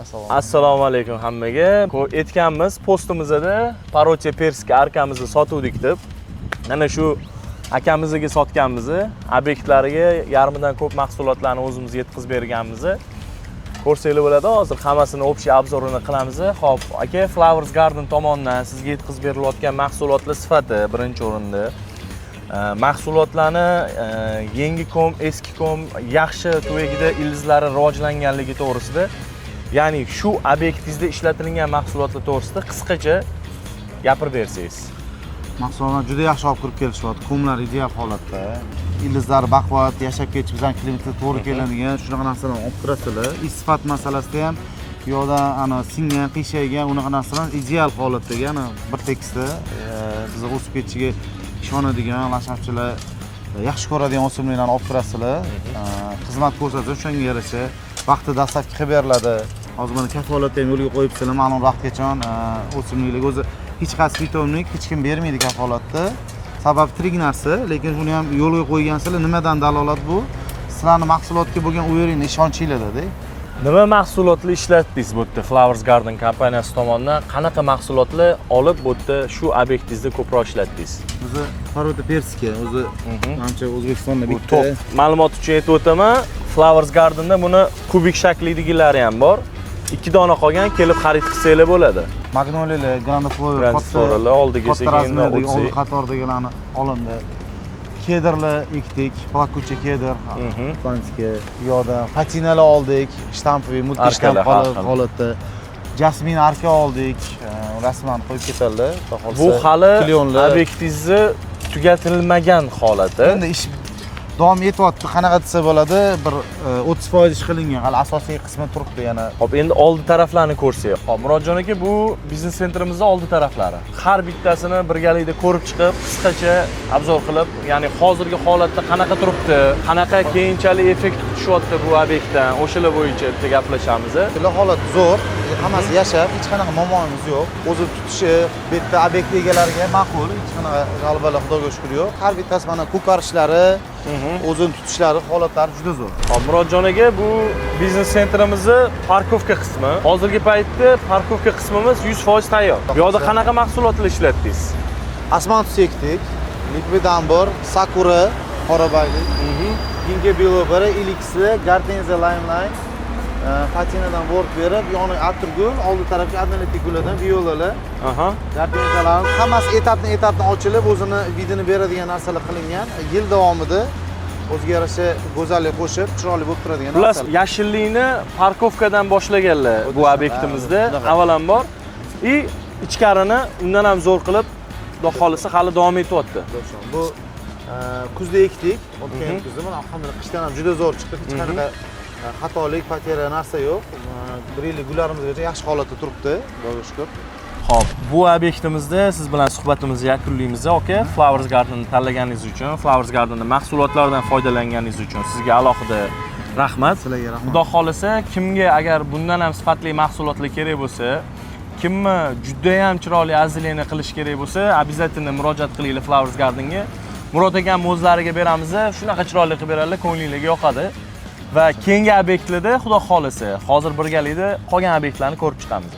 Assalomu alaykum hammaga. Aytganmiz postimizda Paroche Perska arkamizni sotuvdik deb. Mana shu akamizga sotganmiz. Obyektlariga yarmidan ko'p mahsulotlarni o'zimiz yetkazib berganmiz. Ko'rsanglar bo'ladi, hozir hammasini общий obzorini qilamiz. Xo'p, aka Flowers Garden tomonidan sizga yetkazib berilayotgan mahsulotlar sifati birinchi o'rinda. Mahsulotlarni yangi kom, eski kom, yaxshi tuvagida ildizlari rivojlanganligi to'g'risida, ya'ni shu obyektingizda ishlatilgan mahsulotlar to'g'risida qisqacha gapirib bersangiz. Mahsulotlar juda yaxshi olib kirib kelishyapti. Komlar ideal holatda. Ildizlari baquvvat, yashab ketish bizning klimatga to'g'ri keladigan shunaqa narsalarni olib kirasizlar. Sifat masalasida ham yo'da ana singan, qiyshaygan unaqa narsalar ideal holatdagi, ana bir tekisda biz o'sib ketishiga ishonadigan lashavchilar yaxshi ko'radigan o'simliklarni olib kirasizlar. Xizmat ko'rsatsa shunga yarasha vaqtida dastavka qilib beriladi. Hozir mana kafolatni ham yo'lga qo'yibsizlar, ma'lum vaqtgacha o'simliklarga o'zi hech qaysi vitaminlik hech kim bermaydi kafolatda. Sabab tirik narsa, lekin buni ham yo'lga qo'ygansizlar. Nimadan dalolat bu? Sizlarning mahsulotga bo'lgan o'yiningni ishonchinglarda. Nima mahsulotlar ishlatdingiz bu yerda Flowers Garden kompaniyasi tomonidan? Qanaqa mahsulotlar olib bu yerda shu obyektingizda ko'proq ishlatdingiz? Bizi Paroche Perska o'zi ancha O'zbekistonda bitta top. Ma'lumot uchun aytib o'taman, Flowers Garden'da buni kubik shaklidagilari ham bor. 2 dona qolgan, kelib xarid qilsanglar bo'ladi. Magnoliyalar, Grandifloralar oldiga sekinroq o'tsak. qatordagilarni olindi. Kederlar ekdik, plakucha keder, Fransiya, yoda patinalar oldik, shtampoviy mudhish holatda. Jasmin arka oldik, rasman qo'yib ketadilar. Bu hali obyektingizni tugatilmagan holati. Endi ish davom etyapti. Qanaqa desa bo'ladi, bir 30% ish qilingan, hali asosiy qismi turibdi yana. Xo'p, endi oldi taraflarni ko'rsak. Xo'p, Murodjon aka, bu biznes sentrimizning oldi taraflari. Har bittasini birgalikda ko'rib chiqib, qisqacha obzor qilib, ya'ni hozirgi holatda qanaqa turibdi, qanaqa keyinchalik effekt tushyapti bu obyektdan, o'shalar bo'yicha bitta gaplashamiz. Bular holat zo'r, hammasi yashab, hech qanaqa muammomiz yo'q. O'zi tutishi, bu yerda obyekt egalariga ma'qul, hech qanaqa g'albalar Xudoga shukr yo'q. Har bittasi mana ko'karishlari, o'zini tutishlari, holatlari juda zo'r. Hop, Murodjon aka, bu biznes sentrimizning parkovka qismi. Hozirgi paytda parkovka qismimiz 100% tayyor. Bu yerda qanaqa mahsulotlar ishlatdingiz? Asmantus ekdik, Liquidambur, Sakura, qorabaylik, Ginga Bilobara, Elixir, Gardenza Limeline, patinadan borib berib, yoni atirgul, oldi tarafga adnalitik gullardan violalar. Gardenzalar hammasi etapdan ochilib, o'zini vidini beradigan narsalar qilingan. Yil davomida o'ziga yarasha go'zallik qo'shib, chiroyli bo'lib turadigan narsalar. Plus yashillikni parkovkadan boshlaganlar bu obyektimizda avvalambor. Ichkarini undan ham zo'r qilib, xudo xolisa hali davom etyapti. Bu kuzda ekdik, o'tgan kuzda mana alhamdulillah qishdan ham juda zo'r chiqdi. Hech qanaqa xatolik, patera narsa yo'q. Bir yillik gullarimizgacha yaxshi holatda turibdi, Xudoga shukr. Xo'p, bu obyektimizda siz bilan suhbatimizni yakunlaymiz, aka. Flowers Garden'ni tanlaganingiz uchun, Flowers Garden'da mahsulotlardan foydalanganingiz uchun sizga alohida rahmat. Sizlarga rahmat. Xudo xolisa, kimga agar bundan ham sifatli mahsulotlar kerak bo'lsa, kimni juda ham chiroyli azilini qilish kerak bo'lsa, обязательно murojaat qilinglar Flowers Garden'ga. Murod akam o'zlariga beramiz, shunaqa chiroyli qilib beradilar, ko'nglingizga yoqadi. Va keyingi obyektlarda xudo xolisa, hozir birgalikda qolgan obyektlarni ko'rib chiqamiz.